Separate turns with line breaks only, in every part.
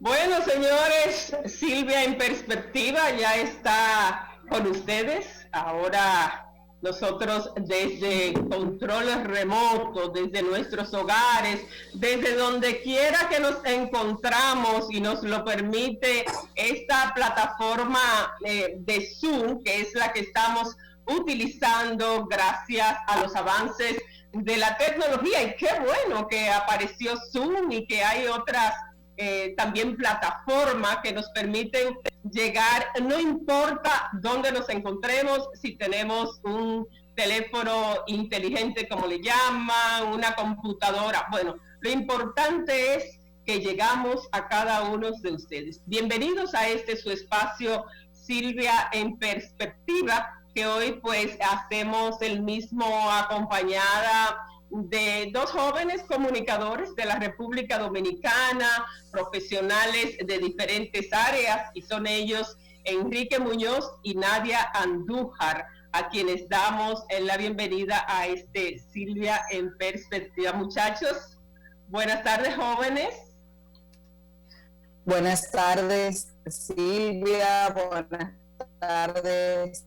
Bueno, señores, Silvia en Perspectiva ya está con ustedes. Ahora nosotros desde controles remotos, desde nuestros hogares, desde donde quiera que nos encontramos y nos lo permite esta plataforma de Zoom, que es la que estamos utilizando gracias a los avances de la tecnología. Y qué bueno que apareció Zoom y que hay otras también plataformas que nos permiten llegar, no importa dónde nos encontremos, si tenemos un teléfono inteligente como le llaman, una computadora, bueno, lo importante es que llegamos a cada uno de ustedes. Bienvenidos a este su espacio Silvia en Perspectiva, que hoy pues hacemos el mismo acompañada de dos jóvenes comunicadores de la República Dominicana, profesionales de diferentes áreas, y son ellos Enrique Muñoz y Nadia Andújar, a quienes damos la bienvenida a este Silvia en Perspectiva. Muchachos, buenas tardes, jóvenes.
Buenas tardes, Silvia, buenas tardes,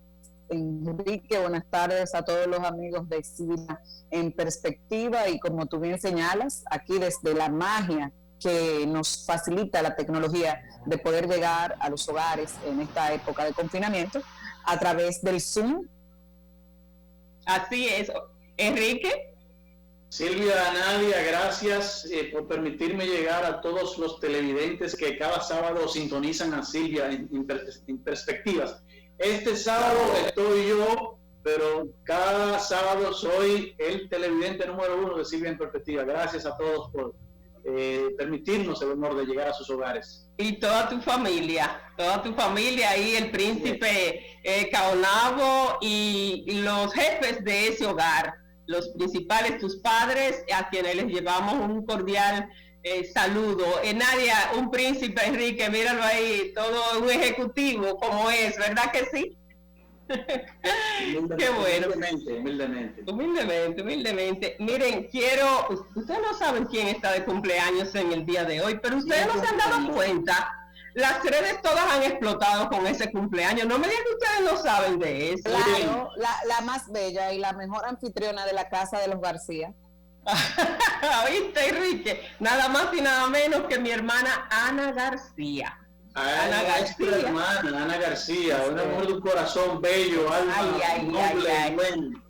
Enrique, buenas tardes a todos los amigos de Silvia en Perspectiva. Y como tú bien señalas, aquí desde la magia que nos facilita la tecnología de poder llegar a los hogares en esta época de confinamiento a través del Zoom.
Así es. Enrique.
Silvia, Nadia, gracias por permitirme llegar a todos los televidentes que cada sábado sintonizan a Silvia en Perspectivas. Este sábado estoy yo, pero cada sábado soy el televidente número 1 de Silvia en Perspectiva. Gracias a todos por permitirnos el honor de llegar a sus hogares.
Y toda tu familia ahí, el príncipe Caonabo y los jefes de ese hogar, los principales, tus padres, a quienes les llevamos un cordial saludo. Nadia, un príncipe, Enrique, míralo ahí, todo un ejecutivo como es, ¿verdad que sí? Qué bueno. Humildemente. Miren, ustedes no saben quién está de cumpleaños en el día de hoy, pero ustedes no se han dado cuenta. Las redes todas han explotado con ese cumpleaños. No me digan que ustedes no saben de eso.
Claro, la más bella y la mejor anfitriona de la casa de los García.
¿Oíste, Enrique? Nada más y nada menos que mi hermana Ana García.
Ana García, una mujer de un corazón bello, alma noble, bueno.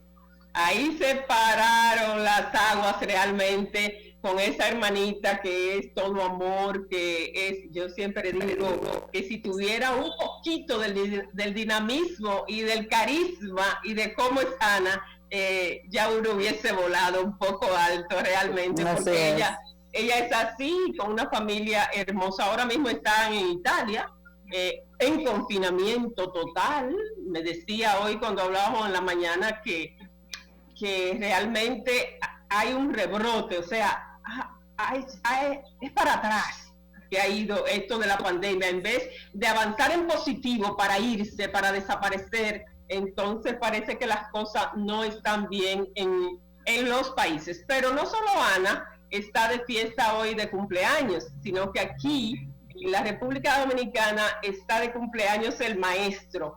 Ahí se pararon las aguas realmente con esa hermanita que es todo amor, que es, yo siempre digo que si tuviera un poquito del dinamismo y del carisma y de cómo es Ana, ya uno hubiese volado un poco alto realmente, porque ella es así, con una familia hermosa. Ahora mismo están en Italia, en confinamiento total. Me decía hoy cuando hablábamos en la mañana que realmente hay un rebrote, o sea, es para atrás que ha ido esto de la pandemia. En vez de avanzar en positivo para irse, para desaparecer, entonces parece que las cosas no están bien en los países. Pero no solo Ana está de fiesta hoy de cumpleaños, sino que aquí en la República Dominicana está de cumpleaños el maestro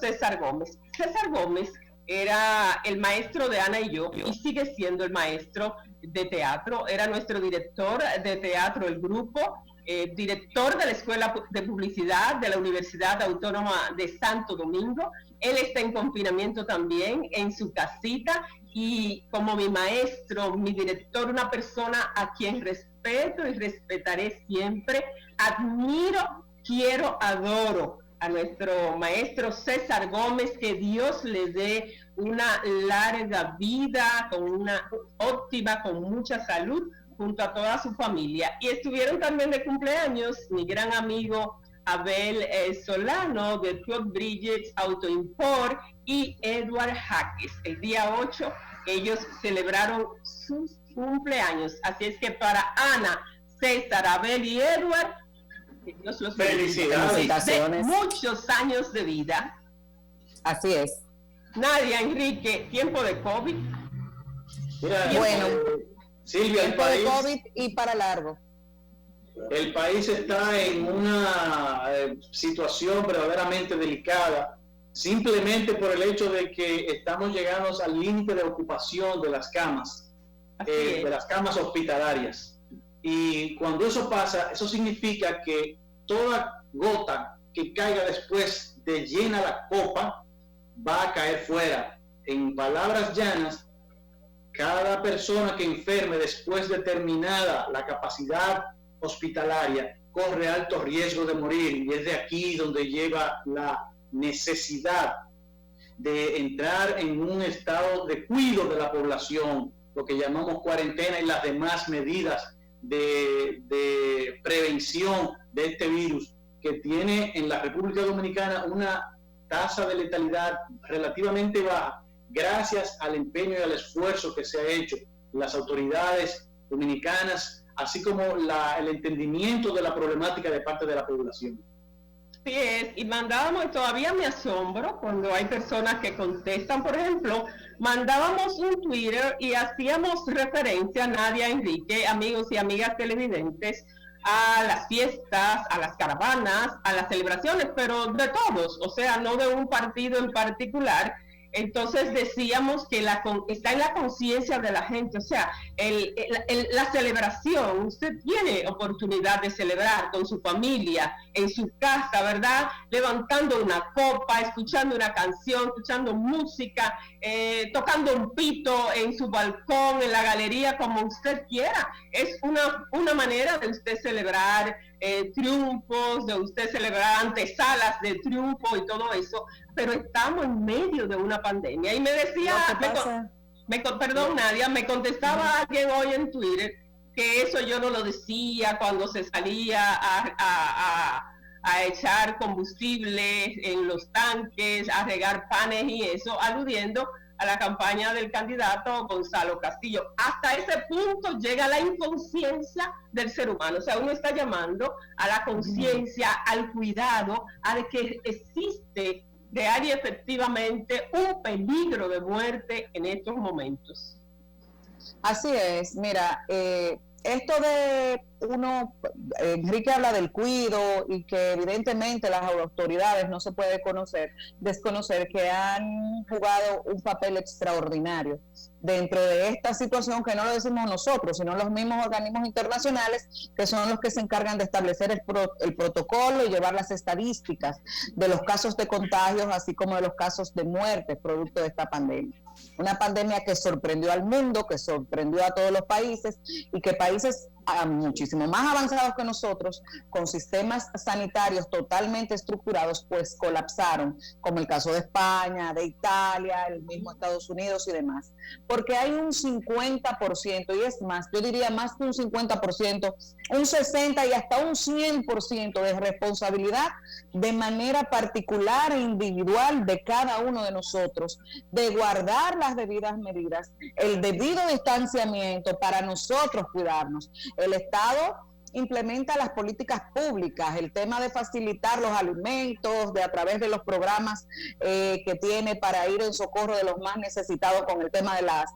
César Gómez. César Gómez era el maestro de Ana y yo, y sigue siendo el maestro de teatro. Era nuestro director de teatro, el grupo, director de la Escuela de Publicidad de la Universidad Autónoma de Santo Domingo. Él está en confinamiento también en su casita, y como mi maestro, mi director, una persona a quien respeto y respetaré siempre, admiro, quiero, adoro a nuestro maestro César Gómez. Que Dios le dé una larga vida, con una óptima, con mucha salud, junto a toda su familia. Y estuvieron también de cumpleaños mi gran amigo Abel Solano de Truck Bridges Auto Import y Edward Jaques. El día 8 ellos celebraron sus cumpleaños. Así es que para Ana, César, Abel y Edward, Dios los
felicidades.
De muchos años de vida.
Así es.
Nadia, Enrique, tiempo de COVID.
Mira,
bueno,
Silvia,
tiempo de COVID y para largo.
El país está en una situación verdaderamente delicada, simplemente por el hecho de que estamos llegando al límite de ocupación de las camas, de las camas hospitalarias. Y cuando eso pasa, eso significa que toda gota que caiga después de llena la copa va a caer fuera. En palabras llanas, cada persona que enferme después de terminada la capacidad hospitalaria corre alto riesgo de morir, y es de aquí donde lleva la necesidad de entrar en un estado de cuidado de la población, lo que llamamos cuarentena y las demás medidas de prevención de este virus, que tiene en la República Dominicana una tasa de letalidad relativamente baja, gracias al empeño y al esfuerzo que se ha hecho las autoridades dominicanas, así como el entendimiento de la problemática de parte de la población.
Sí es, y mandábamos, todavía me asombro cuando hay personas que contestan, por ejemplo, mandábamos un Twitter y hacíamos referencia, Nadia, Enrique, amigos y amigas televidentes, a las fiestas, a las caravanas, a las celebraciones, pero de todos, o sea, no de un partido en particular. Entonces decíamos que está en la conciencia de la gente, o sea, la celebración, usted tiene oportunidad de celebrar con su familia, en su casa, ¿verdad? Levantando una copa, escuchando una canción, escuchando música, tocando un pito en su balcón, en la galería, como usted quiera. Es una manera de usted celebrar triunfos, de usted celebrar antesalas de triunfo y todo eso, pero estamos en medio de una pandemia. Y me decía, perdón Nadia, me contestaba alguien hoy en Twitter que eso yo no lo decía cuando se salía a echar combustible en los tanques, a regar panes y eso, aludiendo a la campaña del candidato Gonzalo Castillo. Hasta ese punto llega la inconsciencia del ser humano. O sea, uno está llamando a la conciencia, al cuidado, a de que existe real y efectivamente un peligro de muerte en estos momentos.
Así es, mira, esto de Enrique habla del cuido y que evidentemente las autoridades no se puede desconocer que han jugado un papel extraordinario dentro de esta situación, que no lo decimos nosotros, sino los mismos organismos internacionales, que son los que se encargan de establecer el protocolo y llevar las estadísticas de los casos de contagios, así como de los casos de muerte producto de esta pandemia. Una pandemia que sorprendió al mundo, que sorprendió a todos los países, y que países muchísimo más avanzados que nosotros, con sistemas sanitarios totalmente estructurados, pues colapsaron, como el caso de España, de Italia, el mismo Estados Unidos y demás. Porque hay un 50%, y es más, yo diría más que un 50%, un 60% y hasta un 100% de responsabilidad de manera particular e individual de cada uno de nosotros, de guardar las debidas medidas, el debido distanciamiento para nosotros cuidarnos. El Estado implementa las políticas públicas, el tema de facilitar los alimentos, a través de los programas que tiene para ir en socorro de los más necesitados, con el tema de las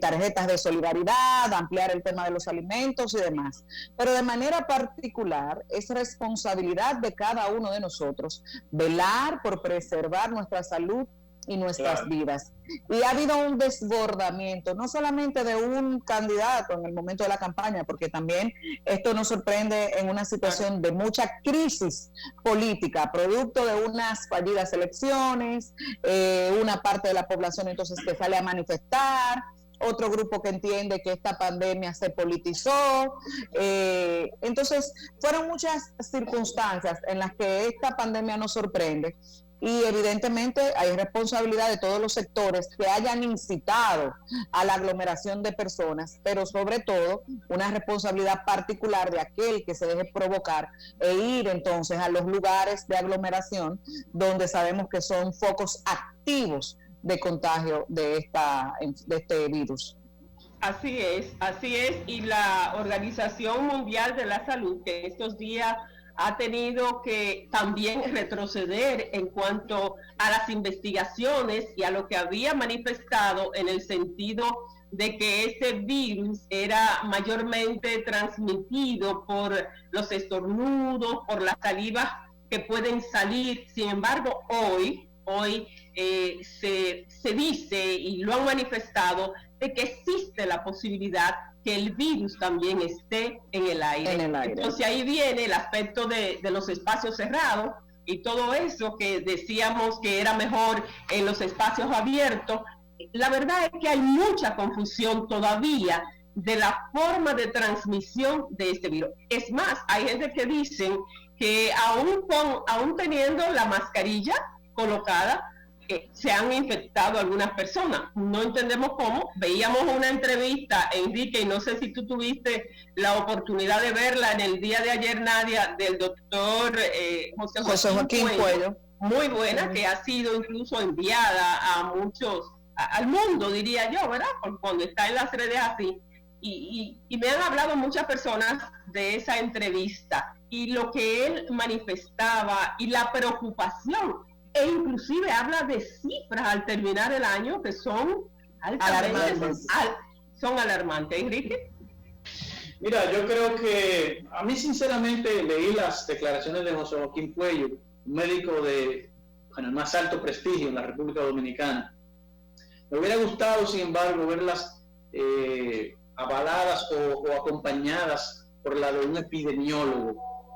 tarjetas de solidaridad, ampliar el tema de los alimentos y demás. Pero de manera particular es responsabilidad de cada uno de nosotros velar por preservar nuestra salud y nuestras vidas. Y ha habido un desbordamiento, no solamente de un candidato en el momento de la campaña, porque también esto nos sorprende en una situación de mucha crisis política, producto de unas fallidas elecciones, una parte de la población entonces que sale a manifestar, otro grupo que entiende que esta pandemia se politizó. Entonces, fueron muchas circunstancias en las que esta pandemia nos sorprende. Y evidentemente hay responsabilidad de todos los sectores que hayan incitado a la aglomeración de personas, pero sobre todo una responsabilidad particular de aquel que se deje provocar e ir entonces a los lugares de aglomeración donde sabemos que son focos activos de contagio de este virus.
Así es, y la Organización Mundial de la Salud, que estos días ha tenido que también retroceder en cuanto a las investigaciones y a lo que había manifestado en el sentido de que este virus era mayormente transmitido por los estornudos, por las salivas que pueden salir. Sin embargo, hoy se dice y lo han manifestado de que existe la posibilidad que el virus también esté en el aire. Entonces ahí viene el aspecto de los espacios cerrados y todo eso que decíamos que era mejor en los espacios abiertos. La verdad es que hay mucha confusión todavía de la forma de transmisión de este virus. Es más, hay gente que dicen que aún teniendo la mascarilla colocada, se han infectado algunas personas. No entendemos cómo. Veíamos una entrevista, Enrique, y no sé si tú tuviste la oportunidad de verla en el día de ayer, Nadia, del doctor José Joaquín Cuello. Muy buena, que ha sido incluso enviada a muchos, al mundo, diría yo, ¿verdad? Cuando está en las redes así. Y me han hablado muchas personas de esa entrevista y lo que él manifestaba y la preocupación, e inclusive habla de cifras al terminar el año que son alarmantes. Son alarmantes. Enrique.
Mira, yo creo que a mí sinceramente leí las declaraciones de José Joaquín Cuello, un médico de el más alto prestigio en la República Dominicana. Me hubiera gustado, sin embargo, verlas avaladas o acompañadas por la de un epidemiólogo,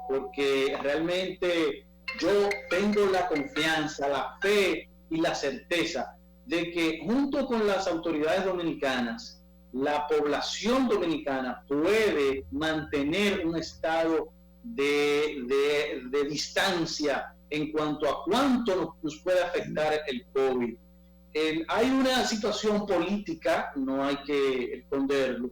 porque realmente yo tengo la confianza, la fe y la certeza de que junto con las autoridades dominicanas, la población dominicana puede mantener un estado de distancia en cuanto a cuánto nos puede afectar el COVID. Hay una situación política, no hay que esconderlo,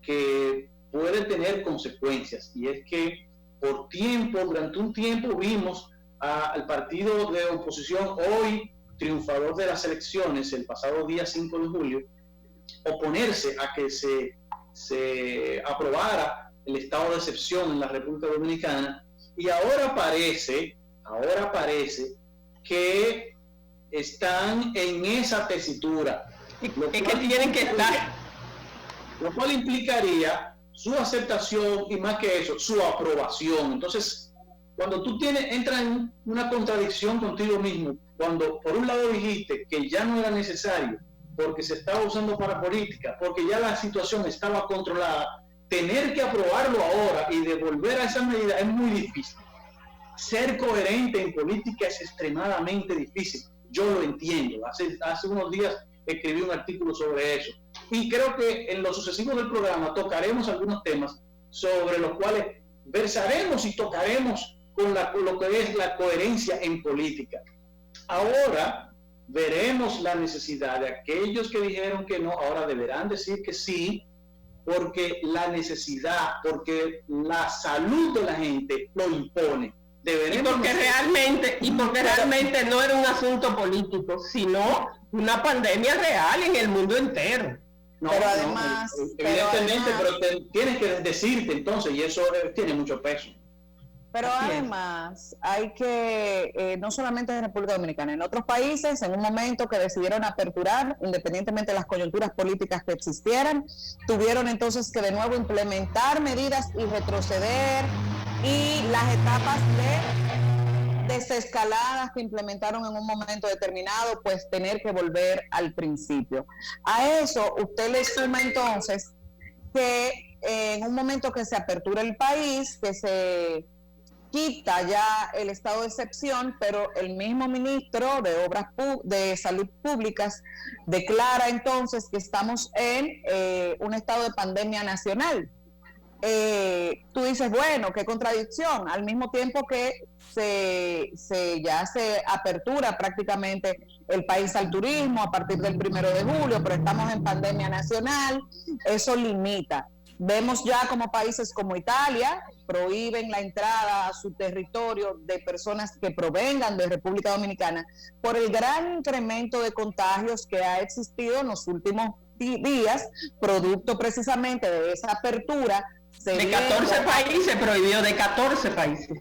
que puede tener consecuencias, y es que durante un tiempo vimos al partido de oposición, hoy triunfador de las elecciones, el pasado día 5 de julio, oponerse a que se aprobara el estado de excepción en la República Dominicana, y ahora parece que están en esa tesitura.
Es que tienen que estar.
Lo cual implicaría su aceptación y, más que eso, su aprobación. Entonces, cuando tú entras en una contradicción contigo mismo, cuando por un lado dijiste que ya no era necesario porque se estaba usando para política, porque ya la situación estaba controlada, tener que aprobarlo ahora y devolver a esa medida es muy difícil. Ser coherente en política es extremadamente difícil. Yo lo entiendo. Hace unos días escribí un artículo sobre eso. Y creo que en lo sucesivo del programa tocaremos algunos temas sobre los cuales versaremos y tocaremos con lo que es la coherencia en política. Ahora veremos la necesidad de aquellos que dijeron que no, ahora deberán decir que sí, porque la necesidad, porque la salud de la gente lo impone.
Y porque realmente no era un asunto político, sino una pandemia real en el mundo entero.
Pero además,
evidentemente, pero tienes que decirte entonces, y eso tiene mucho peso.
Pero además hay que, no solamente en República Dominicana, en otros países, en un momento que decidieron aperturar, independientemente de las coyunturas políticas que existieran, tuvieron entonces que de nuevo implementar medidas y retroceder, y las etapas de desescaladas que implementaron en un momento determinado, pues tener que volver al principio. A eso usted le suma entonces que en un momento que se apertura el país, que se quita ya el estado de excepción, pero el mismo ministro de Salud Públicas declara entonces que estamos en un estado de pandemia nacional. Tú dices, bueno, qué contradicción, al mismo tiempo que ya se apertura prácticamente el país al turismo a partir del 1 de julio, pero estamos en pandemia nacional, eso limita. Vemos ya como países como Italia prohíben la entrada a su territorio de personas que provengan de República Dominicana por el gran incremento de contagios que ha existido en los últimos días, producto precisamente de esa apertura.
De 14 países, prohibió de 14 países.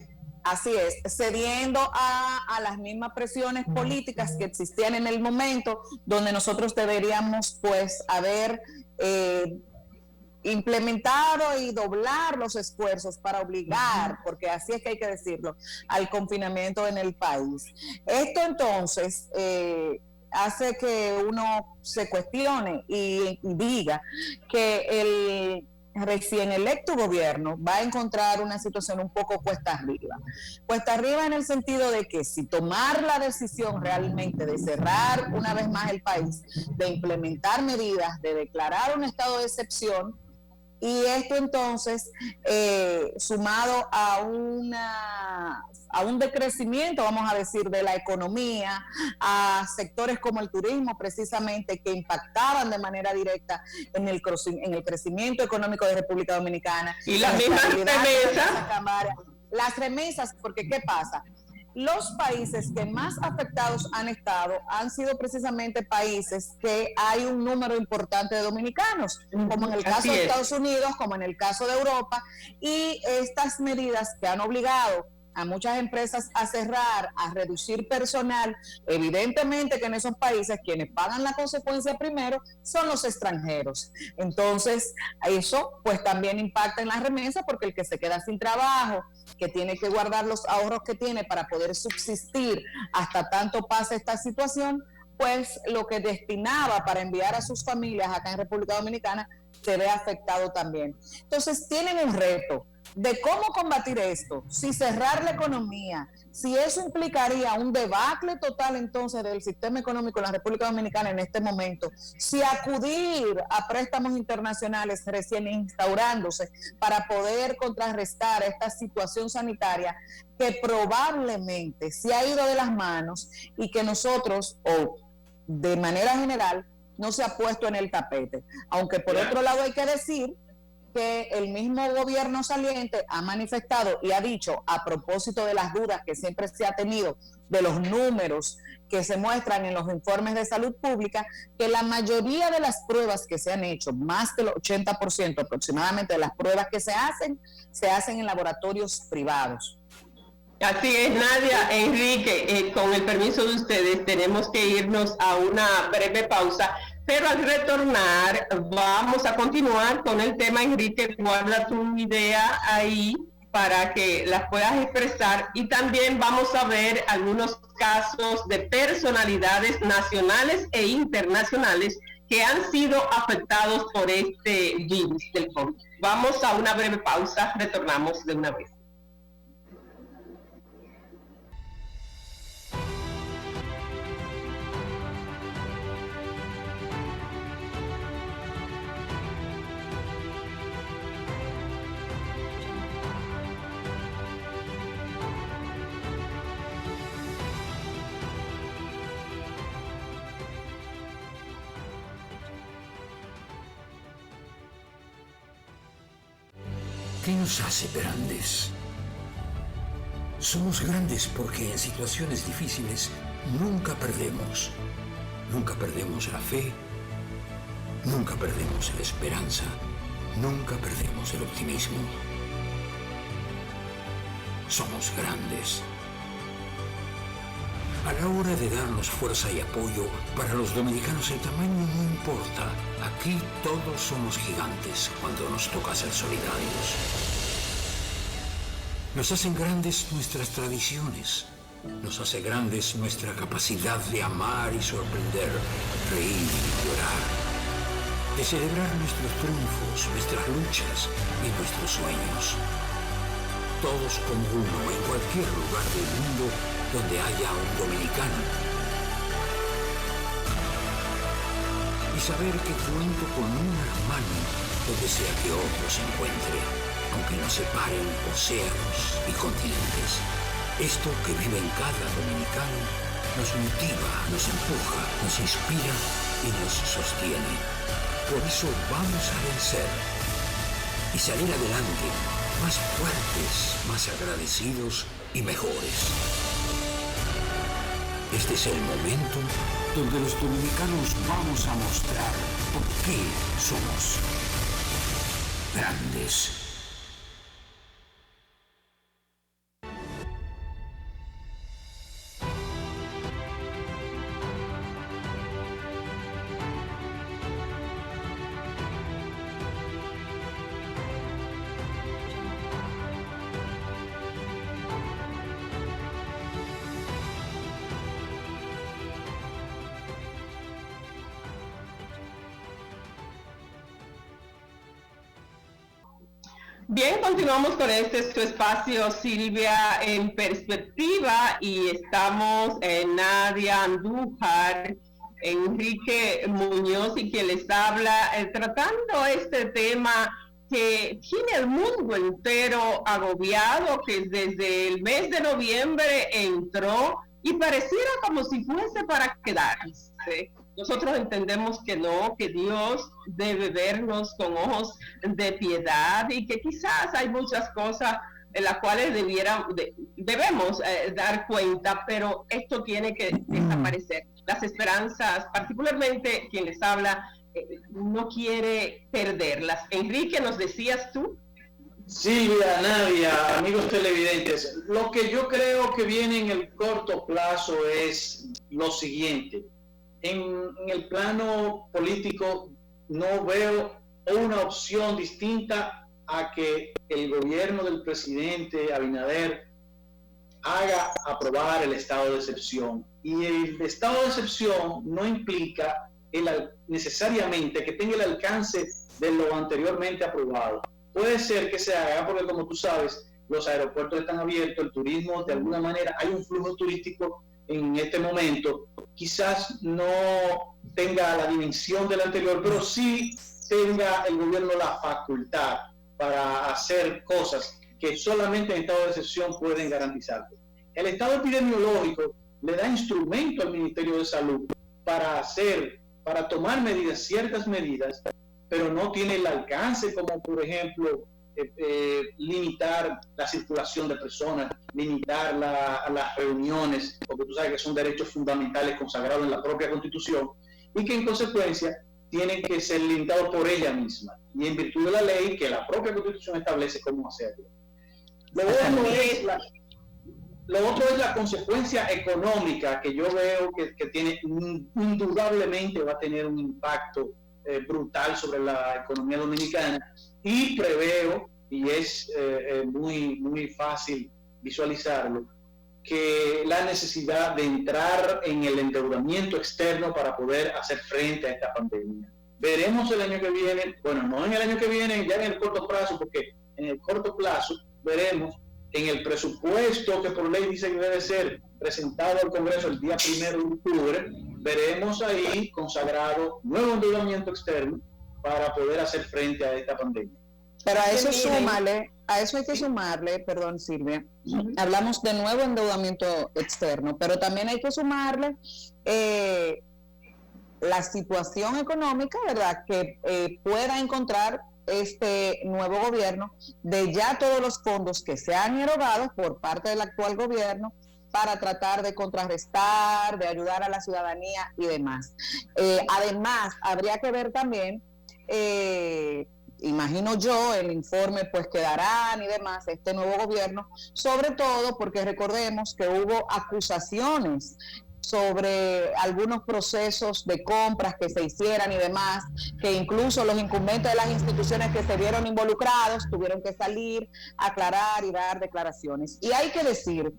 Así es, cediendo a las mismas presiones políticas que existían en el momento, donde nosotros deberíamos pues haber implementado y doblar los esfuerzos para obligar, porque así es que hay que decirlo, al confinamiento en el país. Esto entonces hace que uno se cuestione y diga que el recién electo gobierno va a encontrar una situación un poco cuesta arriba en el sentido de que si tomar la decisión realmente de cerrar una vez más el país, de implementar medidas, de declarar un estado de excepción, y esto entonces sumado a un decrecimiento, vamos a decir, de la economía, a sectores como el turismo precisamente, que impactaban de manera directa en el crecimiento económico de República Dominicana.
Y las mismas remesas.
Las remesas, porque ¿qué pasa? Los países que más afectados han estado han sido precisamente países que hay un número importante de dominicanos, como en el caso de Estados Unidos, como en el caso de Europa, y estas medidas que han obligado a muchas empresas a cerrar, a reducir personal, evidentemente que en esos países quienes pagan la consecuencia primero son los extranjeros. Entonces, eso pues también impacta en las remesas, porque el que se queda sin trabajo, que tiene que guardar los ahorros que tiene para poder subsistir hasta tanto pase esta situación, pues lo que destinaba para enviar a sus familias acá en República Dominicana se ve afectado también. Entonces tienen un reto de cómo combatir esto, si cerrar la economía, si eso implicaría un debacle total entonces del sistema económico en la República Dominicana en este momento, si acudir a préstamos internacionales recién instaurándose para poder contrarrestar esta situación sanitaria que probablemente se ha ido de las manos y que nosotros, o de manera general, no se ha puesto en el tapete. Aunque por otro lado hay que decir que el mismo gobierno saliente ha manifestado y ha dicho, a propósito de las dudas que siempre se ha tenido de los números que se muestran en los informes de salud pública, que la mayoría de las pruebas que se han hecho, más del 80% aproximadamente de las pruebas que se hacen en laboratorios privados.
Así es, Nadia, Enrique, con el permiso de ustedes tenemos que irnos a una breve pausa, pero al retornar vamos a continuar con el tema. Enrique, guarda tu idea ahí para que las puedas expresar, y también vamos a ver algunos casos de personalidades nacionales e internacionales que han sido afectados por este virus del COVID. Vamos a una breve pausa, retornamos de una vez.
¿Qué nos hace grandes? Somos grandes porque en situaciones difíciles nunca perdemos. Nunca perdemos la fe, nunca perdemos la esperanza, nunca perdemos el optimismo. Somos grandes. A la hora de darnos fuerza y apoyo, para los dominicanos el tamaño no importa. Aquí todos somos gigantes cuando nos toca ser solidarios. Nos hacen grandes nuestras tradiciones. Nos hace grandes nuestra capacidad de amar y sorprender, reír y llorar. De celebrar nuestros triunfos, nuestras luchas y nuestros sueños. Todos como uno en cualquier lugar del mundo donde haya un dominicano. Y saber que cuento con un hermano donde sea que otro se encuentre, aunque nos separen océanos y continentes. Esto que vive en cada dominicano nos motiva, nos empuja, nos inspira y nos sostiene. Por eso vamos a vencer y salir adelante más fuertes, más agradecidos y mejores. Este es el momento donde los dominicanos vamos a mostrar por qué somos grandes.
Bien, continuamos con su espacio, Silvia en Perspectiva, y estamos en Nadia Andújar, Enrique Muñoz y quien les habla, tratando este tema que tiene el mundo entero agobiado, que desde el mes de noviembre entró y pareciera como si fuese para quedarse. Nosotros entendemos que no, que Dios debe vernos con ojos de piedad y que quizás hay muchas cosas en las cuales debemos dar cuenta, pero esto tiene que desaparecer. Las esperanzas, particularmente quien les habla, no quiere perderlas. Enrique, ¿nos decías tú?
Silvia, Nadia, amigos televidentes, lo que yo creo que viene en el corto plazo es lo siguiente. En el plano político no veo una opción distinta a que el gobierno del presidente Abinader haga aprobar el estado de excepción. Y el estado de excepción no implica necesariamente que tenga el alcance de lo anteriormente aprobado. Puede ser que se haga porque, como tú sabes, los aeropuertos están abiertos, el turismo de alguna manera, hay un flujo turístico en este momento, quizás no tenga la dimensión del anterior, pero sí tenga el gobierno la facultad para hacer cosas que solamente en estado de excepción pueden garantizar. El estado epidemiológico le da instrumento al Ministerio de Salud para tomar ciertas medidas, pero no tiene el alcance como, por ejemplo, limitar la circulación de personas, limitar las reuniones, porque tú sabes que son derechos fundamentales consagrados en la propia Constitución y que en consecuencia tienen que ser limitados por ella misma y en virtud de la ley que la propia Constitución establece cómo hacerlo. Lo otro es la consecuencia económica que yo veo que tiene, indudablemente va a tener un impacto brutal sobre la economía dominicana, y preveo, y es muy fácil visualizarlo, que la necesidad de entrar en el endeudamiento externo para poder hacer frente a esta pandemia. Veremos el año que viene, bueno, no en el año que viene, ya en el corto plazo, porque en el corto plazo veremos en el presupuesto que por ley dice que debe ser presentado al Congreso el día 1 de octubre, veremos ahí consagrado nuevo endeudamiento externo para poder hacer frente a esta pandemia.
Pero a eso hay que sumarle, perdón Silvia, hablamos de nuevo endeudamiento externo, pero también hay que sumarle la situación económica, ¿verdad?, que pueda encontrar este nuevo gobierno de ya todos los fondos que se han erogado por parte del actual gobierno para tratar de contrarrestar, de ayudar a la ciudadanía y demás. Además, habría que ver también, imagino yo, el informe pues que darán y demás este nuevo gobierno, sobre todo porque recordemos que hubo acusaciones sobre algunos procesos de compras que se hicieran y demás, que incluso los incumbentes de las instituciones que se vieron involucrados tuvieron que salir, aclarar y dar declaraciones. Y hay que decir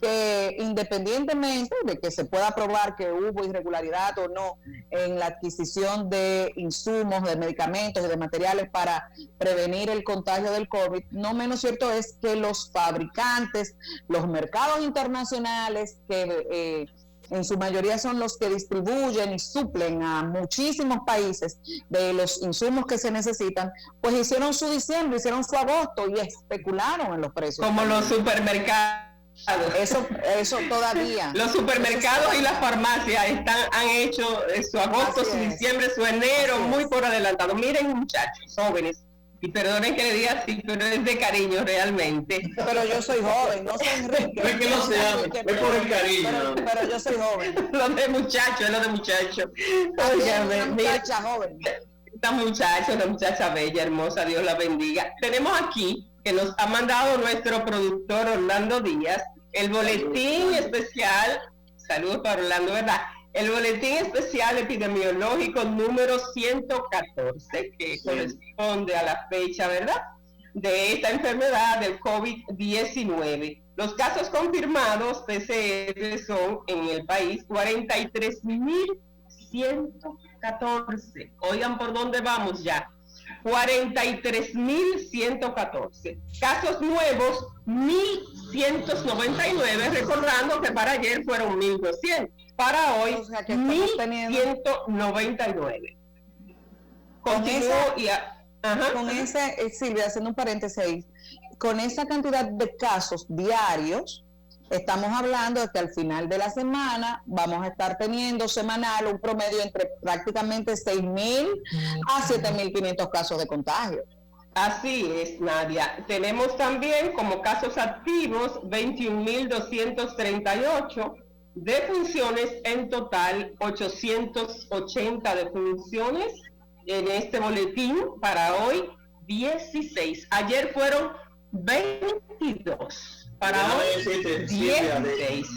que independientemente de que se pueda probar que hubo irregularidad o no en la adquisición de insumos, de medicamentos y de materiales para prevenir el contagio del COVID, no menos cierto es que los fabricantes, los mercados internacionales que en su mayoría son los que distribuyen y suplen a muchísimos países de los insumos que se necesitan, pues hicieron su diciembre, hicieron su agosto y especularon en los precios.
Como los supermercados.
Eso todavía.
Los supermercados y las farmacias han hecho su agosto, su diciembre, su enero, muy por adelantado. Miren, muchachos jóvenes, y perdonen que le diga así, pero es de cariño realmente.
Pero yo soy joven, no soy Enrique.
No es que no sea, es por el cariño.
Pero yo soy joven.
Los de muchachos.
Una muchacha joven.
Esta muchacha bella, hermosa, Dios la bendiga. Tenemos aquí, que nos ha mandado nuestro productor Orlando Díaz, el boletín especial, saludos para Orlando, ¿verdad? El boletín especial epidemiológico número 114, que corresponde a la fecha, ¿verdad?, de esta enfermedad del COVID-19. Los casos confirmados PCR son en el país 43.114. Oigan por dónde vamos ya. 43.114. Casos nuevos, 1.199, recordando que para ayer fueron 1.200. Para hoy, 1.199.
Con ese, Silvia, haciendo un paréntesis ahí, con esa cantidad de casos diarios, estamos hablando de que al final de la semana vamos a estar teniendo semanal un promedio entre prácticamente 6.000 a 7.500 casos de contagio.
Así es, Nadia. Tenemos también como casos activos 21.238 defunciones, en total 880 defunciones en este boletín para hoy 16. Ayer fueron 22. Para hoy 16.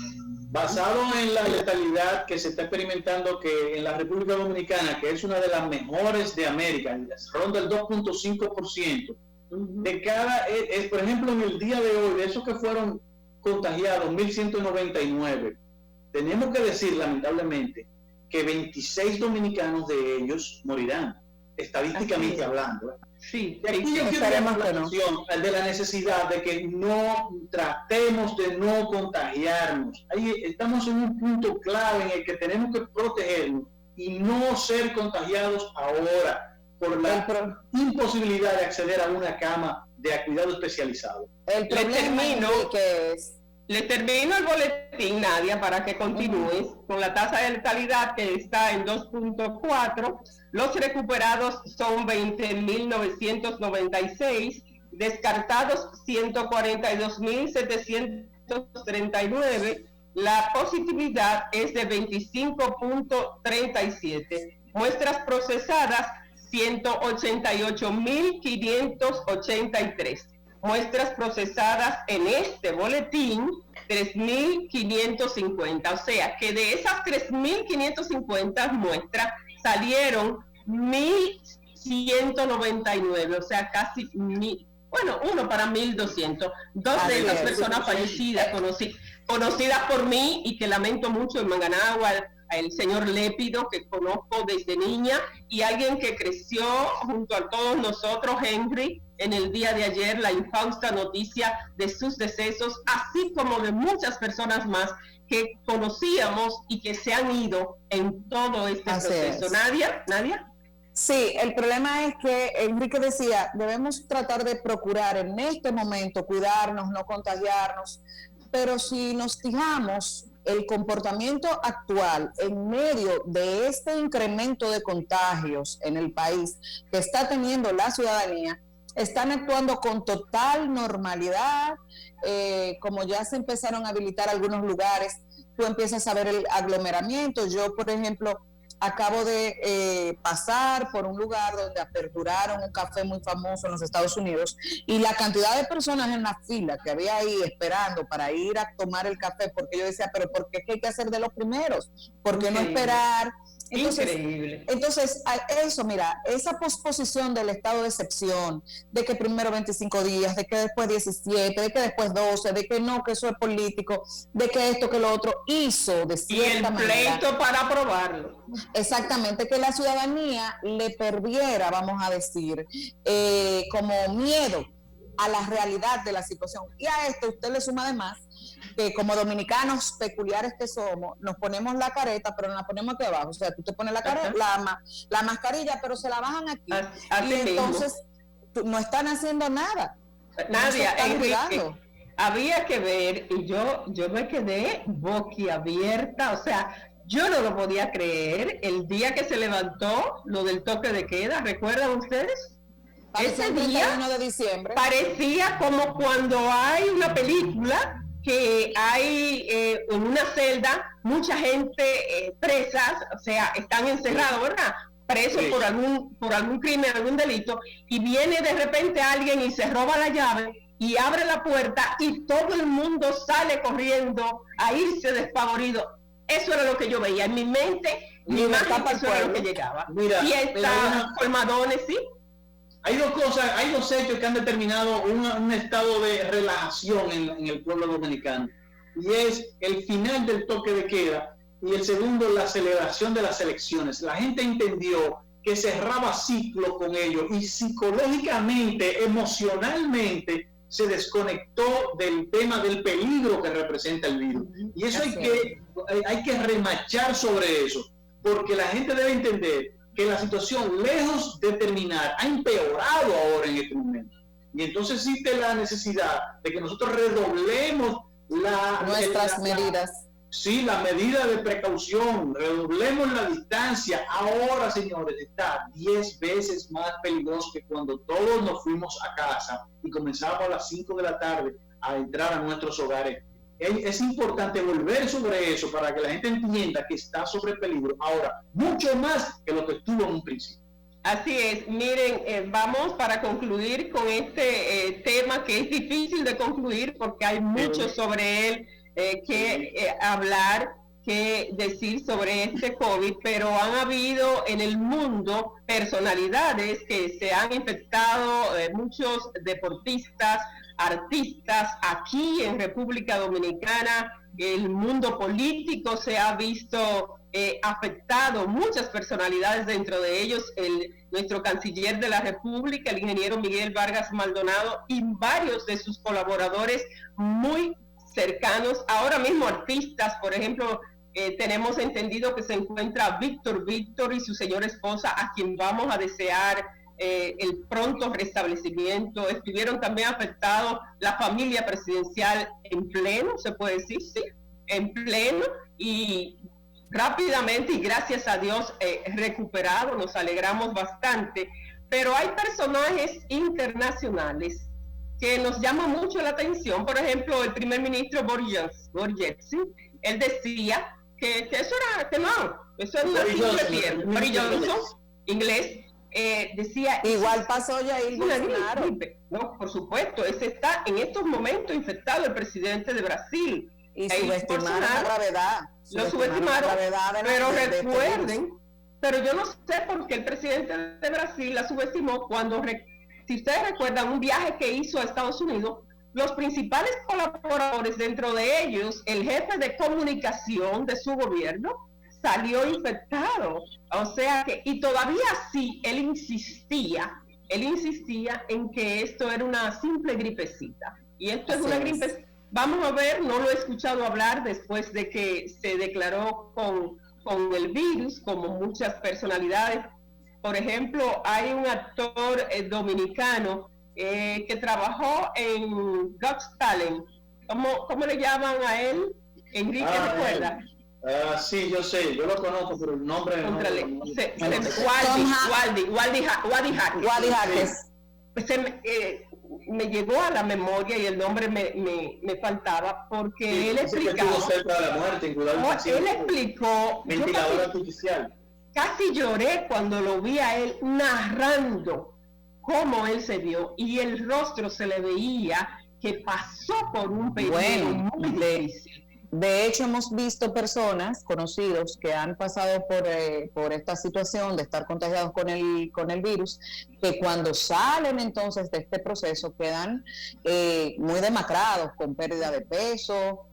Basado en la letalidad que se está experimentando que en la República Dominicana, que es una de las mejores de América, ronda el 2.5%, de cada, por ejemplo, en el día de hoy, de esos que fueron contagiados, 1.199, tenemos que decir, lamentablemente, que 26 dominicanos de ellos morirán, estadísticamente hablando.
Sí,
y aquí yo quiero llamar la atención de la necesidad de que no tratemos de no contagiarnos. Ahí estamos en un punto clave en el que tenemos que protegernos y no ser contagiados ahora por la imposibilidad de acceder a una cama de cuidado especializado.
El problema
Le termino el boletín, Nadia, para que continúes con la tasa de letalidad que está en 2.4. Los recuperados son 20.996, descartados 142.739. La positividad es de 25.37. Muestras procesadas 188.583. Muestras procesadas en este boletín 3.550, o sea que de esas 3.550 muestras salieron 1.199, o sea casi uno para 1.200. Dos de las personas fallecidas conocidas por mí y que lamento mucho en Manganagua, el señor Lépido, que conozco desde niña, y alguien que creció junto a todos nosotros, Henry, en el día de ayer, la infausta noticia de sus decesos, así como de muchas personas más que conocíamos y que se han ido en todo este proceso. ¿Nadia?
Sí, el problema es que Enrique decía, debemos tratar de procurar en este momento cuidarnos, no contagiarnos, pero si nos fijamos, el comportamiento actual en medio de este incremento de contagios en el país que está teniendo la ciudadanía, están actuando con total normalidad, como ya se empezaron a habilitar algunos lugares, tú empiezas a ver el aglomeramiento. Yo, por ejemplo, acabo de pasar por un lugar donde aperturaron un café muy famoso en los Estados Unidos y la cantidad de personas en la fila que había ahí esperando para ir a tomar el café, porque yo decía, pero ¿por qué hay que hacer de los primeros? ¿Por qué no esperar?
Increíble.
Entonces, eso, mira, esa posposición del estado de excepción, de que primero 25 días, de que después 17, de que después 12, de que no, que eso es político, de que esto, que lo otro, hizo de cierta manera.
Y el pleito para aprobarlo.
Exactamente, que la ciudadanía le perdiera, vamos a decir, como miedo a la realidad de la situación. Y a esto usted le suma además que como dominicanos peculiares que somos, nos ponemos la careta, pero nos la ponemos aquí abajo. O sea, tú te pones la careta, la mascarilla, pero se la bajan aquí. Y entonces no están haciendo nada.
Nadia, había que ver, y yo me quedé boquiabierta, o sea, yo no lo podía creer el día que se levantó lo del toque de queda. ¿Recuerdan ustedes? Ese día
de diciembre
parecía como cuando hay una película que hay en una celda mucha gente presas, o sea, están encerrados, ¿verdad? Presos por algún crimen, algún delito, y viene de repente alguien y se roba la llave y abre la puerta y todo el mundo sale corriendo a irse despavorido. Eso era lo que yo veía en mi mente, mi imagen, eso era lo que llegaba. Fiestas, colmadones, ¿sí?
Hay dos cosas, hay dos hechos que han determinado un estado de relajación en el pueblo dominicano, y es el final del toque de queda y el segundo, la celebración de las elecciones. La gente entendió que cerraba ciclo con ellos y psicológicamente, emocionalmente, se desconectó del tema del peligro que representa el virus. Y eso hay que remachar sobre eso, porque la gente debe entender que la situación, lejos de terminar, ha empeorado ahora en este momento. Y entonces existe la necesidad de que nosotros redoblemos
nuestras medidas.
Sí, la medida de precaución, redoblemos la distancia. Ahora, señores, está 10 veces más peligroso que cuando todos nos fuimos a casa y comenzamos a las 5 de la tarde a entrar a nuestros hogares. Es importante volver sobre eso para que la gente entienda que está sobre peligro ahora, mucho más que lo que estuvo en un principio.
Así es, miren, vamos para concluir con este tema que es difícil de concluir porque hay mucho sobre él que hablar, que decir sobre este COVID, pero han habido en el mundo personalidades que se han infectado, muchos deportistas, artistas, aquí en República Dominicana, el mundo político se ha visto afectado, muchas personalidades, dentro de ellos nuestro canciller de la República, el ingeniero Miguel Vargas Maldonado, y varios de sus colaboradores muy cercanos, ahora mismo artistas, por ejemplo, tenemos entendido que se encuentra Víctor y su señora esposa, a quien vamos a desear el pronto restablecimiento. Estuvieron también afectados la familia presidencial en pleno, se puede decir, sí, en pleno, y rápidamente y gracias a Dios recuperado, nos alegramos bastante, pero hay personajes internacionales que nos llama mucho la atención. Por ejemplo, el primer ministro Boris Johnson, él decía que eso era, que no, eso es una simple piedra. Boris Johnson, inglés, decía...
Igual pasó Jair Bolsonaro.
No, por supuesto, ese está en estos momentos infectado, el presidente de Brasil.
Y subestimaron la gravedad.
Lo subestimaron, pero recuerden, pero yo no sé por qué el presidente de Brasil la subestimó cuando... Si ustedes recuerdan un viaje que hizo a Estados Unidos, los principales colaboradores, dentro de ellos, el jefe de comunicación de su gobierno, salió infectado. O sea que, y todavía así, él insistía en que esto era una simple gripecita. Y esto es una gripecita. Vamos a ver, no lo he escuchado hablar después de que se declaró con el virus, como muchas personalidades. Por ejemplo, hay un actor dominicano que trabajó en Got Talent. ¿Cómo le llaman a él? Enrique, ¿recuerda?
Sí, yo sé, yo lo conozco, pero el nombre
Wadi Jaques. Me llegó a la memoria y el nombre me faltaba, porque él explicaba. Él explicó.
Ventilador artificial.
Casi lloré cuando lo vi a él narrando cómo él se vio, y el rostro se le veía que pasó por un periodo muy difícil.
De hecho, hemos visto personas, conocidos, que han pasado por esta situación de estar contagiados con el virus, que cuando salen entonces de este proceso quedan muy demacrados, con pérdida de peso,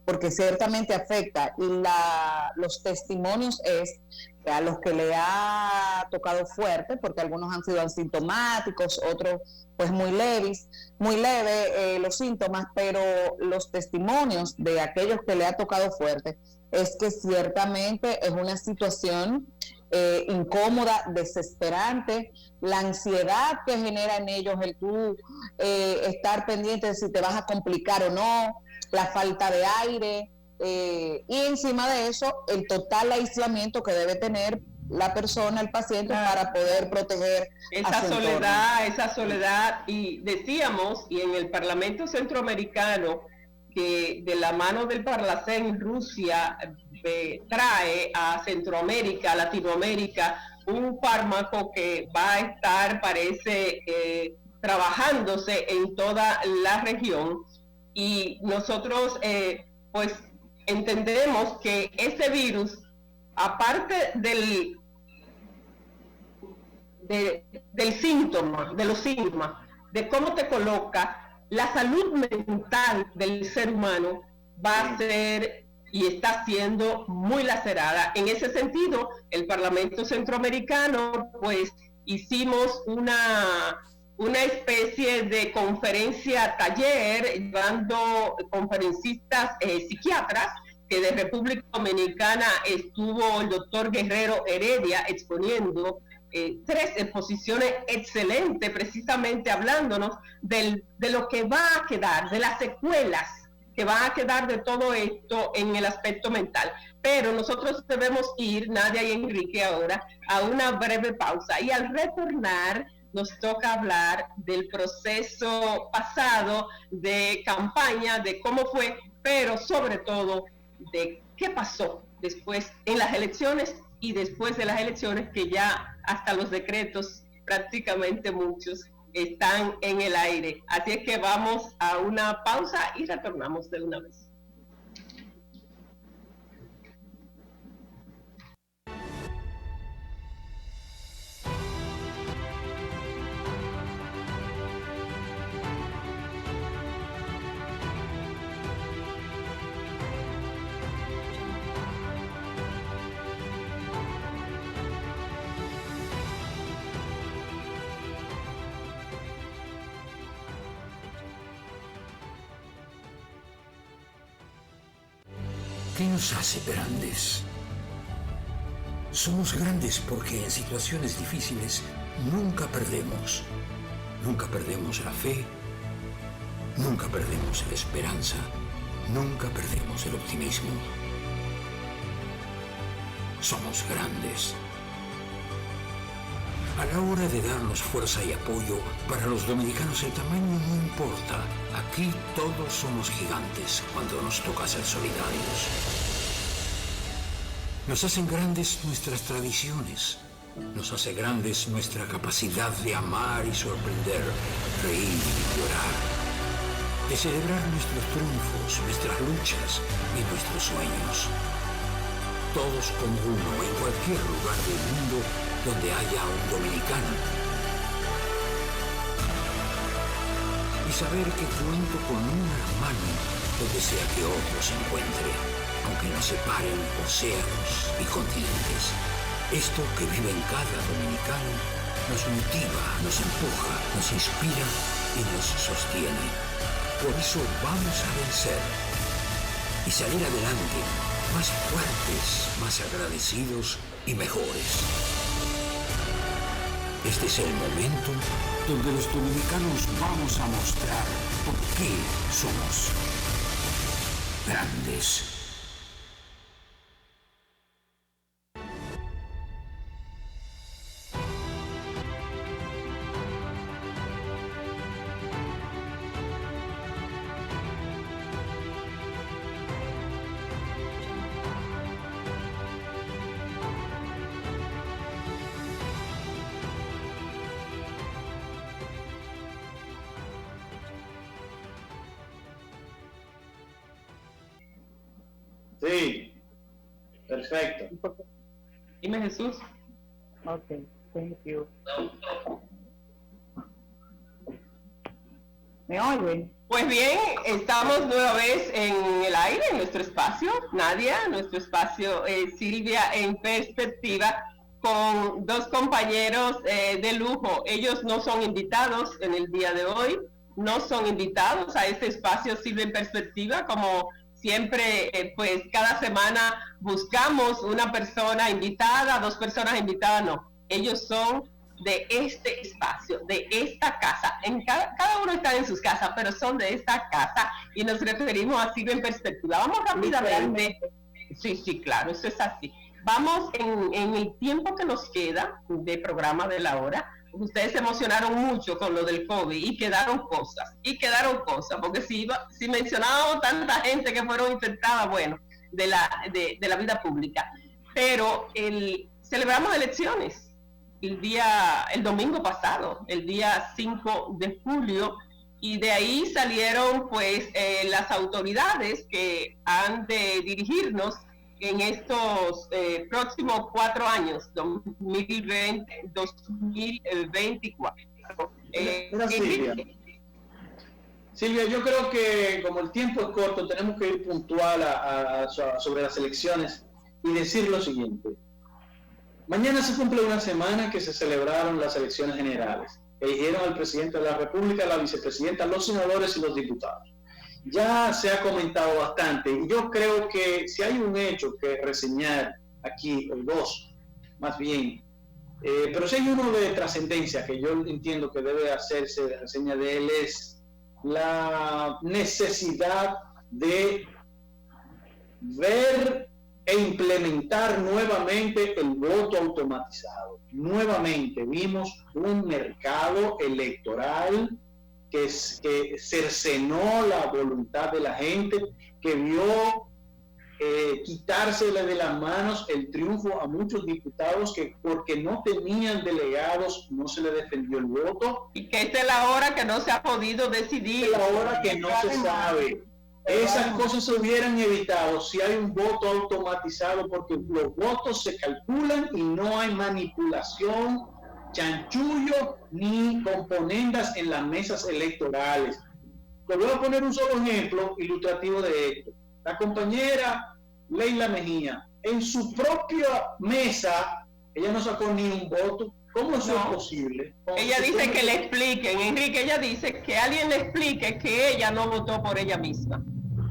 porque ciertamente afecta. Y los testimonios es que a los que le ha tocado fuerte, porque algunos han sido asintomáticos, otros pues muy leve los síntomas, pero los testimonios de aquellos que le ha tocado fuerte es que ciertamente es una situación incómoda, desesperante, la ansiedad que genera en ellos el tú estar pendiente de si te vas a complicar o no, la falta de aire, y encima de eso el total aislamiento que debe tener la persona, el paciente, para poder proteger
esa soledad. Y decíamos, y en el Parlamento Centroamericano, que de la mano del Parlacén, Rusia trae a Centroamérica, a Latinoamérica, un fármaco que va a estar, parece, trabajándose en toda la región. Y nosotros pues entendemos que este virus, aparte del síntoma, de los síntomas, de cómo te coloca, la salud mental del ser humano va a ser y está siendo muy lacerada. En ese sentido, el Parlamento Centroamericano, pues hicimos una especie de conferencia taller, llevando conferencistas psiquiatras, que de República Dominicana estuvo el doctor Guerrero Heredia exponiendo 3 exposiciones excelentes, precisamente hablándonos de lo que va a quedar, de las secuelas que van a quedar de todo esto en el aspecto mental. Pero nosotros debemos ir, Nadia y Enrique, ahora a una breve pausa, y al retornar nos toca hablar del proceso pasado de campaña, de cómo fue, pero sobre todo de qué pasó después en las elecciones y después de las elecciones, que ya hasta los decretos, prácticamente muchos, están en el aire. Así es que vamos a una pausa y retornamos de una vez.
¿Qué nos hace grandes? Somos grandes porque en situaciones difíciles nunca perdemos. Nunca perdemos la fe, nunca perdemos la esperanza, nunca perdemos el optimismo. Somos grandes. A la hora de darnos fuerza y apoyo, para los dominicanos el tamaño no importa. Aquí todos somos gigantes cuando nos toca ser solidarios. Nos hacen grandes nuestras tradiciones. Nos hace grandes nuestra capacidad de amar y sorprender, reír y llorar. De celebrar nuestros triunfos, nuestras luchas y nuestros sueños. Todos como uno en cualquier lugar del mundo donde haya un dominicano. Y saber que cuento con un hermano donde sea que otro se encuentre, aunque nos separen océanos y continentes. Esto que vive en cada dominicano nos motiva, nos empuja, nos inspira y nos sostiene. Por eso vamos a vencer y salir adelante, más fuertes, más agradecidos y mejores. Este es el momento donde los dominicanos vamos a mostrar por qué somos grandes.
Sí, perfecto.
Dime, Jesús.
Okay, thank you. ¿Me oyen?
Pues bien, estamos nueva vez en el aire, en nuestro espacio, Nadia, nuestro espacio Silvia en Perspectiva, con 2 compañeros de lujo. Ellos no son invitados en el día de hoy, no son invitados a este espacio Silvia en Perspectiva, como siempre, pues cada semana buscamos una persona invitada, 2 personas invitadas, no. Ellos son de este espacio, de esta casa. Cada uno está en sus casas, pero son de esta casa y nos referimos a Silvia en Perspectiva. Vamos rápidamente. Sí, claro, eso es así. Vamos en el tiempo que nos queda de programa de la hora. Ustedes se emocionaron mucho con lo del COVID y quedaron cosas, porque si mencionábamos tanta gente que fueron infectadas, bueno, de la vida pública. Pero celebramos elecciones el domingo pasado, el día 5 de julio, y de ahí salieron pues las autoridades que han de dirigirnos en estos próximos 4 años, 2020-2024.
Silvia, yo creo que como el tiempo es corto, tenemos que ir puntual sobre las elecciones y decir lo siguiente. Mañana se cumple una semana que se celebraron las elecciones generales. Eligieron al presidente de la República, la vicepresidenta, los senadores y los diputados. Ya se ha comentado bastante y yo creo que si hay un hecho que reseñar aquí, o dos, más bien, pero si hay uno de trascendencia que yo entiendo que debe hacerse de reseña de él, es la necesidad de ver e implementar nuevamente el voto automatizado. Nuevamente vimos un mercado electoral que cercenó la voluntad de la gente, que vio quitársele de las manos el triunfo a muchos diputados que porque no tenían delegados no se le defendió el voto.
Y que esta es la hora que no se ha podido decidir.
Es la hora que no se sabe. Esas cosas se hubieran evitado si hay un voto automatizado, porque los votos se calculan y no hay manipulación, chanchullo ni componendas en las mesas electorales. Te voy a poner un solo ejemplo ilustrativo de esto. La compañera Leila Mejía, en su propia mesa, ella no sacó ni un voto. ¿Cómo eso es posible?
Ella dice que le expliquen, Enrique, ella dice que alguien le explique que ella no votó por ella misma.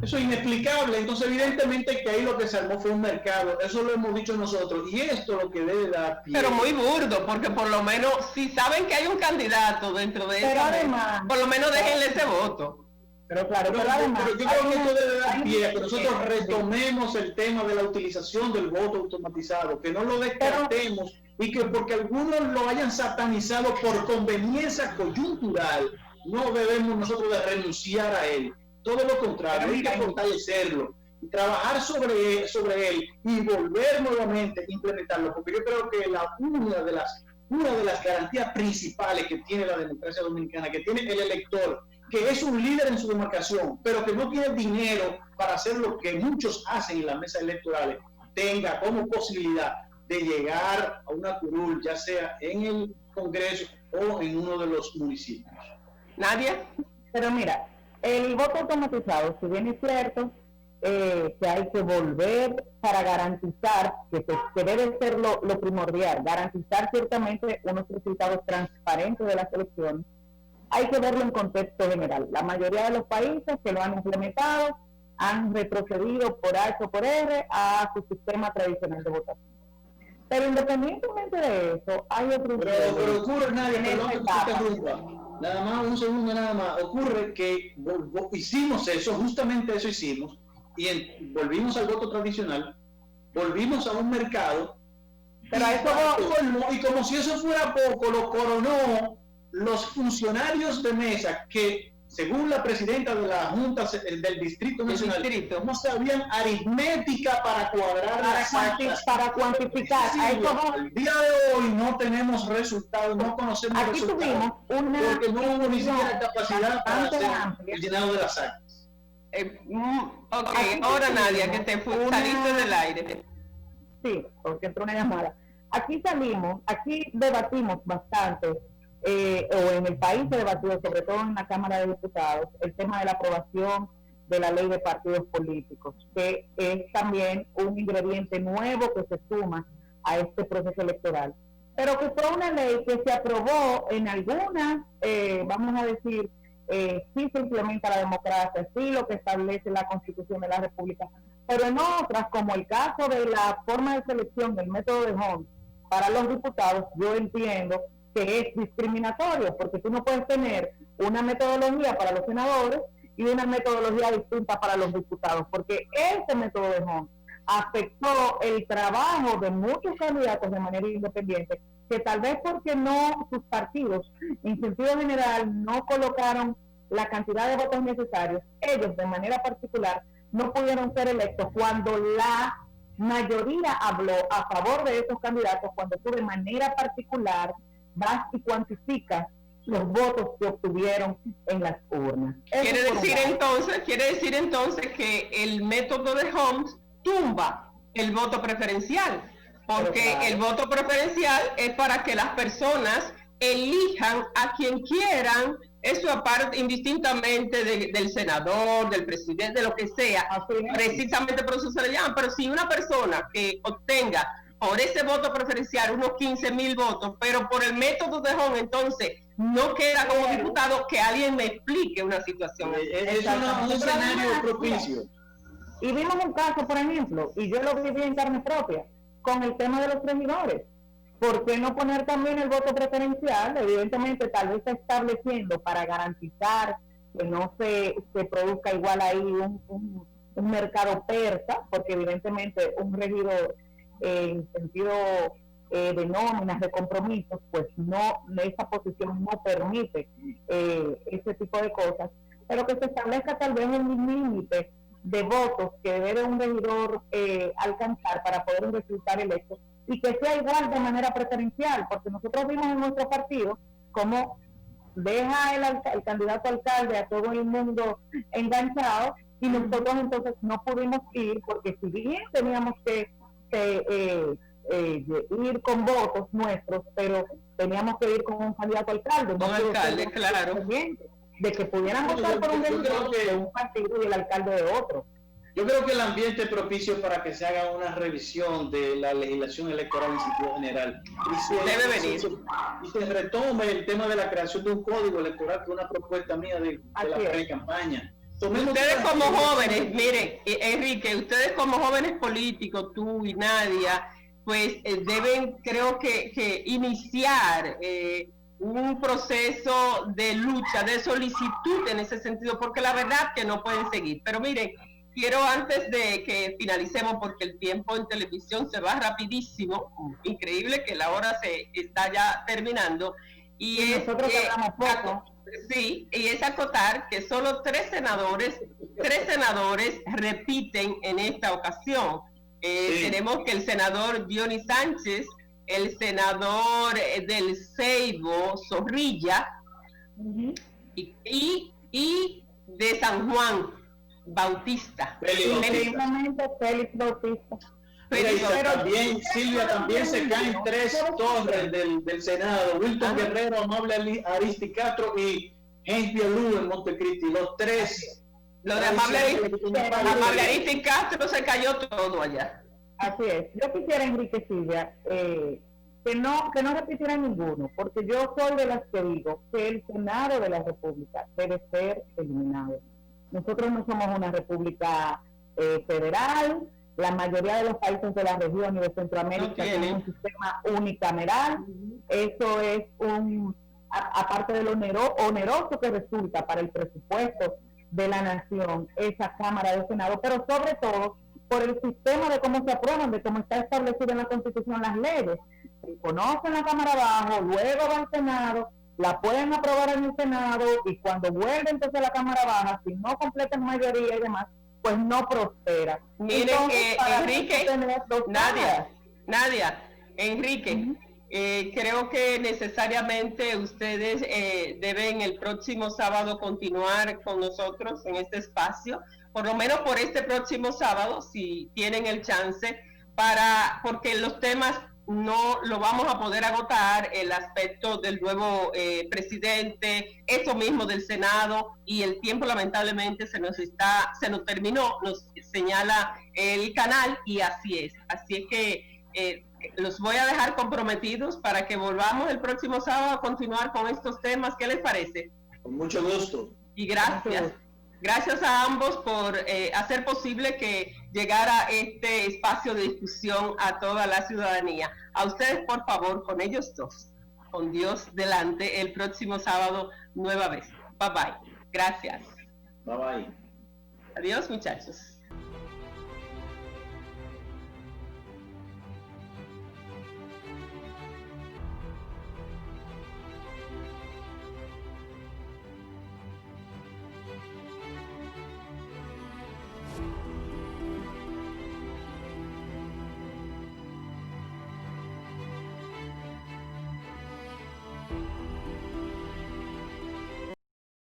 Eso es inexplicable. Entonces, evidentemente que ahí lo que se armó fue un mercado. Eso lo hemos dicho nosotros. Y esto es lo que debe dar pie.
Pero muy burdo, porque por lo menos, si saben que hay un candidato dentro de eso, por lo menos déjenle ese voto.
Pero claro,
pero yo creo que esto debe dar pie a que nosotros retomemos el tema de la utilización del voto automatizado, que no lo descartemos y que porque algunos lo hayan satanizado por conveniencia coyuntural, no debemos nosotros de renunciar a él. Todo lo contrario, hay que fortalecerlo y trabajar sobre él y volver nuevamente a implementarlo, porque yo creo que una de las garantías principales que tiene la democracia dominicana, que tiene el elector, que es un líder en su demarcación, pero que no tiene dinero para hacer lo que muchos hacen en las mesas electorales, tenga como posibilidad de llegar a una curul, ya sea en el Congreso o en uno de los municipios.
¿Nadia?
Pero mira, el voto automatizado, si bien es cierto que hay que volver para garantizar, que debe ser lo primordial, garantizar ciertamente unos resultados transparentes de las elecciones, hay que verlo en contexto general. La mayoría de los países que lo han implementado han retrocedido por H o por R a su sistema tradicional de votación. Pero independientemente de eso, hay otros...
Pero ocurre, Nadia, perdón que te interrumpa. Nada más, un segundo nada más. Ocurre que hicimos eso, justamente eso hicimos, y volvimos al voto tradicional, volvimos a un mercado, pero y como si eso fuera poco, lo coronó los funcionarios de mesa que, según la presidenta de la Junta del Distrito Nacional, no sabían aritmética para cuadrar
para cuantificar.
El día de hoy no tenemos resultados, no conocemos resultados, porque no hubo ni siquiera capacidad para hacer el llenado de las actas.
Ok, ahora Nadia, que te saliste del aire.
Sí, porque entró una llamada. Aquí debatimos bastante, o en el país se debatió, sobre todo en la Cámara de Diputados, el tema de la aprobación de la ley de partidos políticos, que es también un ingrediente nuevo que se suma a este proceso electoral, pero que fue una ley que se aprobó en algunas, vamos a decir, sí se implementa la democracia, sí lo que establece la Constitución de la República, pero en otras, como el caso de la forma de selección del método de Homs para los diputados, yo entiendo que es discriminatorio, porque tú no puedes tener una metodología para los senadores y una metodología distinta para los diputados, porque ese método de Homs afectó el trabajo de muchos candidatos de manera independiente, que tal vez porque no, sus partidos, en sentido general, no colocaron la cantidad de votos necesarios, ellos de manera particular no pudieron ser electos cuando la mayoría habló a favor de esos candidatos, cuando tú de manera particular vas y cuantificas los votos que obtuvieron en las urnas.
Quiere decir entonces que el método de Homs tumba el voto preferencial, porque claro, el voto preferencial es para que las personas elijan a quien quieran eso aparte, indistintamente del senador, del presidente, de lo que sea, precisamente por eso se le llama. Pero si una persona que obtenga por ese voto preferencial unos 15,000 votos, pero por el método de Home, entonces no queda como diputado, que alguien me explique una situación.
Es un escenario propicio.
Y vimos un caso, por ejemplo, y yo lo viví en carne propia, con el tema de los regidores. ¿Por qué no poner también el voto preferencial? Evidentemente, tal vez estableciendo para garantizar que no se produzca igual ahí un mercado persa, porque evidentemente un regidor en sentido de nóminas, de compromisos, pues no, esa posición no permite ese tipo de cosas, pero que se establezca tal vez un límite de votos que debe un regidor alcanzar para poder resultar electo, y que sea igual de manera preferencial, porque nosotros vimos en nuestro partido cómo deja el candidato alcalde a todo el mundo enganchado, y nosotros entonces no pudimos ir, porque si bien teníamos que ir con votos nuestros, pero teníamos que ir con un candidato alcalde.
Un alcalde, claro.
De que pudieran votar por un regidor de un partido y el alcalde de otro.
Yo creo que el ambiente es propicio para que se haga una revisión de la legislación electoral en sentido general.
Debe venir.
Y se retome el tema de la creación de un código electoral, que es una propuesta mía de la pre-campaña.
Ustedes como jóvenes, miren, Enrique, ustedes como jóvenes políticos, tú y Nadia, pues deben, creo que iniciar un proceso de lucha, de solicitud en ese sentido, porque la verdad que no pueden seguir. Pero miren, quiero, antes de que finalicemos, porque el tiempo en televisión se va rapidísimo, increíble que la hora se está ya terminando, y
nosotros hablamos poco.
Sí, y es acotar que solo tres senadores repiten en esta ocasión. Sí. Tenemos que el senador Johnny Sánchez, el senador del Ceibo, Zorrilla, y de San Juan, Bautista.
Félix Bautista.
Pero también, Silvia, también se caen tres torres del Senado: Wilton Guerrero, Amable Aristi Castro y James Bielú en Montecristi. Los tres.
Lo de Amable Aristi Castro se cayó todo allá.
Así es. Yo quisiera, Enrique, Silvia, que no repitieran ninguno, porque yo soy de las que digo que el Senado de la República debe ser eliminado. Nosotros no somos una república federal. La mayoría de los países de la región y de Centroamérica tienen un sistema unicameral. Eso es aparte de lo oneroso que resulta para el presupuesto de la nación, esa Cámara de Senado, pero sobre todo por el sistema de cómo se aprueban, de cómo está establecido en la Constitución las leyes. Se conoce en la Cámara Baja, luego va al Senado, la pueden aprobar en el Senado, y cuando vuelve entonces a la Cámara Baja, si no completan mayoría y demás, pues no prospera.
Miren,
entonces,
Enrique, Nadia, Enrique, creo que necesariamente ustedes deben el próximo sábado continuar con nosotros en este espacio, por lo menos por este próximo sábado, si tienen el chance, porque los temas no lo vamos a poder agotar, el aspecto del nuevo presidente, eso mismo del Senado, y el tiempo lamentablemente se nos terminó, nos señala el canal, y así es que los voy a dejar comprometidos para que volvamos el próximo sábado a continuar con estos temas. ¿Qué les parece?
Con mucho gusto.
Y gracias a ambos por hacer posible que llegara este espacio de discusión a toda la ciudadanía. A ustedes, por favor, con ellos dos, con Dios delante, el próximo sábado nueva vez. Bye bye. Gracias.
Bye bye.
Adiós, muchachos.